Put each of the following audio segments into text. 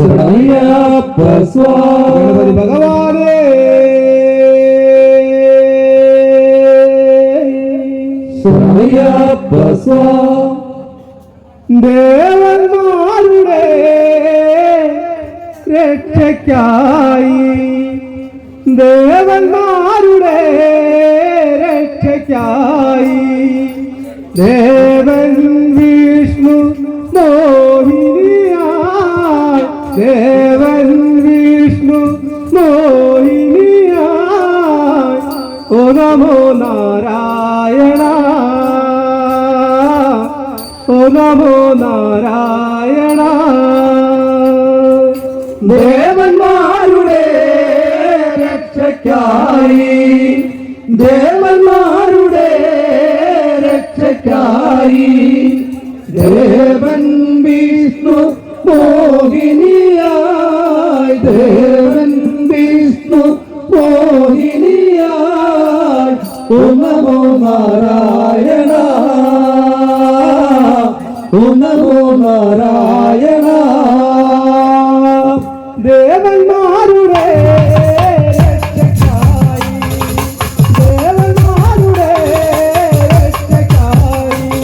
ശരണയ്യപ്പ സ്വാമി ഭഗവാനേ ശരണയ്യപ്പ സ്വാമി ദേവന്മാരുടെ രക്ഷയ്ക്കായി ദേവന്മാരുടെ രക്ഷയ്ക്കായി ദേവൻ വിഷ്ണു മോഹിനിയായി ദേവൻ വിഷ്ണു മോഹിനിയായി ഓ നമോ നാരായണ ഓ നമോ നാരായണ ദേവന്മാരുടെ രക്ഷയ്ക്കായി ദേവന്മാരുടെ രക്ഷയ്ക്കായി ദേവൻ വിഷ്ണു മോഹിനിയായി ദേവൻ വിഷ്ണു മോഹിനിയായി ഓ നമോ നാരായണ ഓ നമോ നാരായണ ദേവന്മാരുടെ രക്ഷയ്ക്കായി ദേവന്മാരുടെ രക്ഷയ്ക്കായി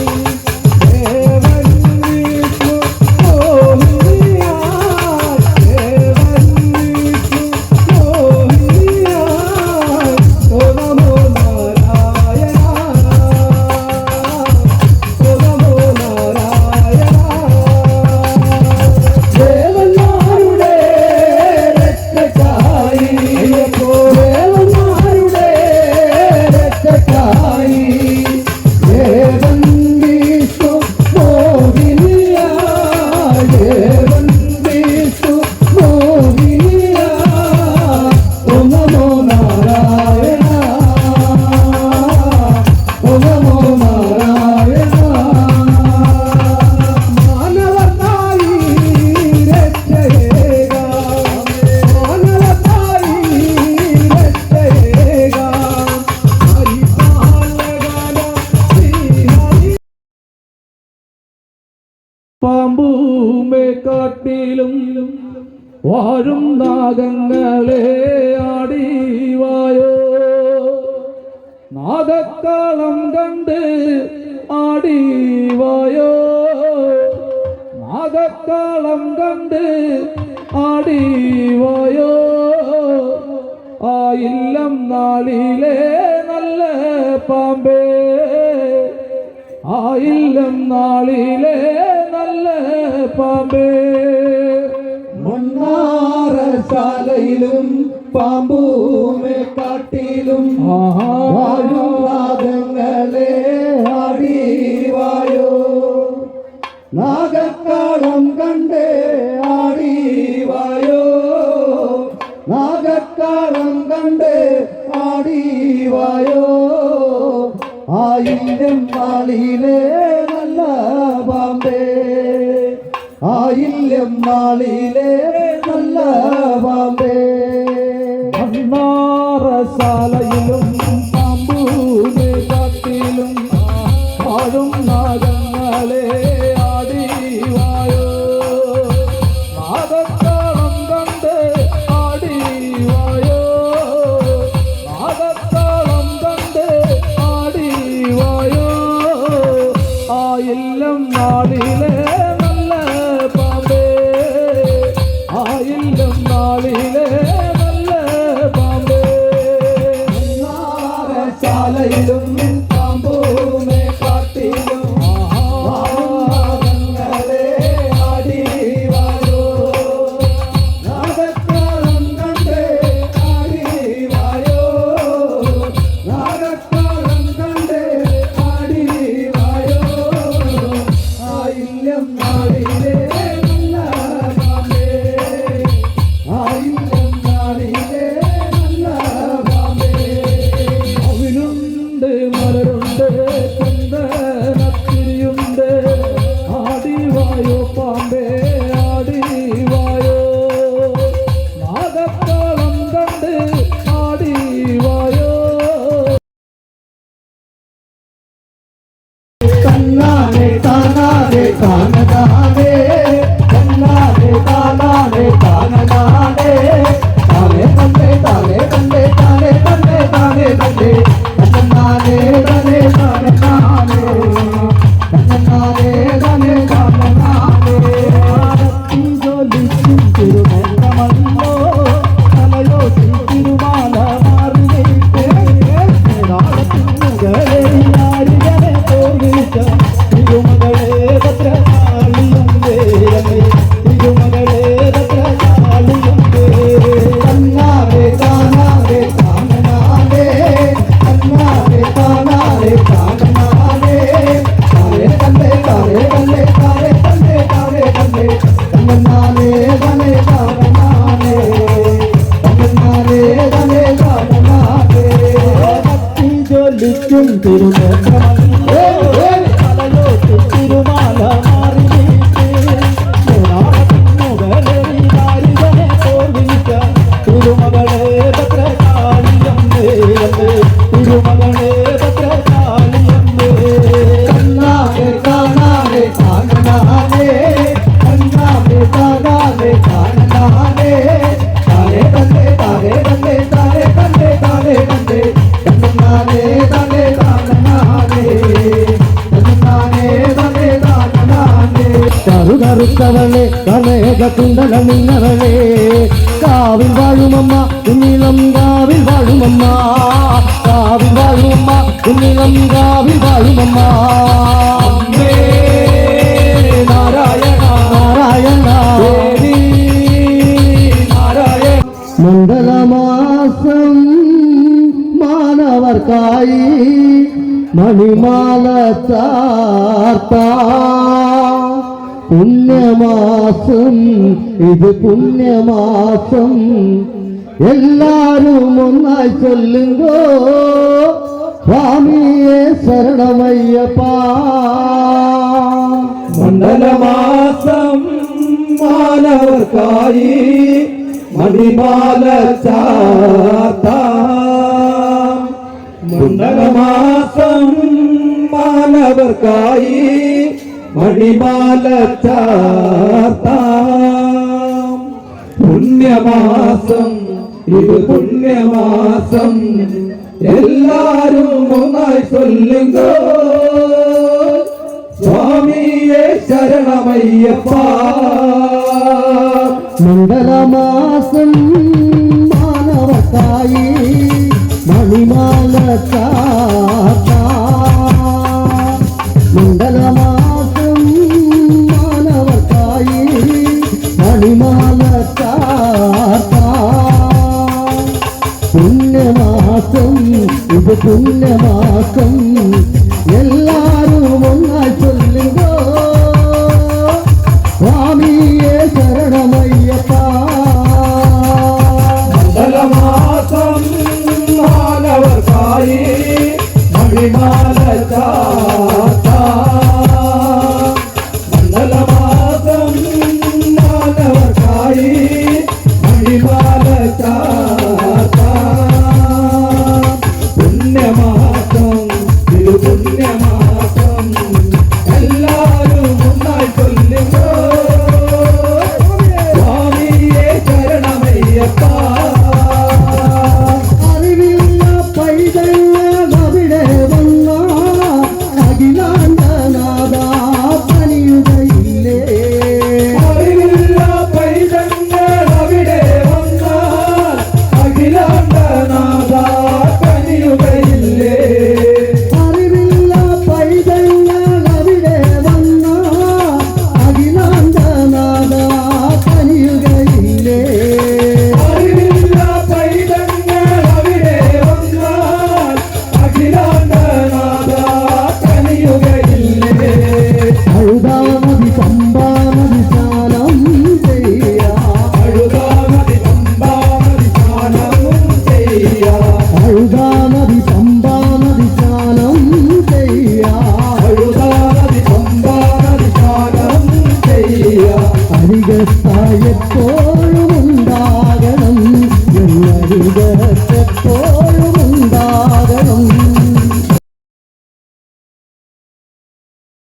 ദേവൻ വിഷ്ണു മോഹിനിയായി ദേവൻ വിഷ്ണു മോഹിനിയായി ഓ നമോ നാരായണ ഓ നമോ നാരായണ ദേവന്മാരുടെ രക്ഷയ്ക്കായി ദേവന്മാരുടെ രക്ഷയ്ക്കായി ദേവൻ വിഷ്ണു മോഹിനിയായി ദേവൻ വിഷ്ണു മോഹിനിയായി ഓ നമോ നാരായണ ഓ നമോ നാരായണ മാനവത്തായി രക്ഷയേക മാനവത്തായി രക്ഷയേക ഹരിപാലകന ശ്രീഹരി പാമ്പൂമേ കാട്ടിലും വാഴും നാഗങ്ങളെ ആടിവായോ നാഗക്കാളം കണ്ട് ആടിവായോ നാഗക്കാളം കണ്ട് ആടിവായോ ആയില്ലം നാളിലെ നല്ല പാമ്പേ ആയില്ലം നാളിലെ നല്ല പാമ്പേ മണ്ണാറശാലയിലും പാമ്പൂമേ കാട്ടിലും വാഴും നാഗങ്ങളെ ആടിവായോ നാഗക്കാളം കണ്ട് ആടിവായോ നാഗക്കാളം കണ്ട് ആടിവായോ ആയിരം നാളിലെ നല്ല പാമ്പേ ആയില്യം നാളിലെ നല്ല പാമ്പേ മണ്ണാറശാലയിലും പാമ്പൂമേ കാട്ടിലും വാഴും നാഗങ്ങളെ ആടിവായോ നാഗക്കാളം കണ്ട് ആടിവായോ നാഗക്കാളം കണ്ട് ആടിവായോ ആയില്ലം നാളിലെ നല്ല പാമ്പേ ആയില്ലം നാളിലെ നല്ല പാമ്പേ പൂത്തവളെ കനക കുണ്ടലണിഞ്ഞവളെ കാവിൽ വാഴുമമ്മ കുഞ്ഞിളം കാവിൽ വാഴുമമ്മ കാവിൽ വാഴുമമ്മ കുഞ്ഞിളം കാവിൽ വാഴുമമ്മ നാരായണ നാരായണ ദേവി നാരായണ. മണ്ഡലമാസം മാനവർക്കായി മണിമാല ചാർത്ത പുണ്യമാസം ഇത് പുണ്യമാസം എല്ലാരും ഒന്നായി ചൊല്ലുങ്കോ സ്വാമിയെ ശരണമയ്യപ്പ മണ്ഡലമാസം മാനവർക്കായി മണിമാല ചാർത്താം മണ്ഡലമാസം മാനവർക്കായി മണിമാല ചാർത്താം പുണ്യമാസം ഇത് പുണ്യമാസം എല്ലാരും ഒന്നായി ചൊല്ലുങ്കോ സ്വാമിയെ ശരണമയ്യപ്പ മണ്ഡലമാസം മാനവർക്കായി മണിമാല ചാർത്ത മണ്ഡലമാസം മാനവർക്കായി മണിമാല ചാർത്ത പുണ്യമാസം ഇത് പുണ്യമാസം എല്ലാരും ഒന്നായി ചൊല്ലുകോ സ്വാമിയെ ശരണമയ്യപ്പ മണ്ഡലമാസം മാനവർക്കായി മണിമാല ചാർത്താം മണ്ഡലമാസം മാനവർക്കായി മണിമാല ചാർത്താം പുണ്യമാസം ഇത് പുണ്യമാസം എല്ലാരും ഒന്നായി ചൊല്ലുമ്പോ സ്വാമിയെ ശരണമയ്യപ്പ അറിവില്ല പൈതങ്ങൾ അവിടെ വന്ന അഖിലാണ്ടനാഥ പനിയുകയില്ലേ അറിവില്ല പൈതങ്ങൾ അവിടെ വന്നാൽ അഖിലാണ്ടനാഥ കനിയുകയില്ലേ അറിവില്ല പൈതങ്ങൾ അവിടെ വന്ന അഖിലാണ്ടനാഥ പനിയുകയില്ലേ അറിവില്ല പൈതങ്ങൾ അവിടെ വന്നാൽ അഖിലാണ്ടനാഥ കനിയുകയില്ലേ അഴുതാമതി പമ്പാമതി സ്നാനം ചെയ്യാം അഴുതാമതി പമ്പാമതി സ്നാനം ചെയ്യാം അഴുതാമതി പമ്പാമതി സ്നാനം ചെയ്യാം അഴുതാമതി പമ്പാമതി സ്നാനം ചെയ്യാം അരികത്തായെപ്പോഴും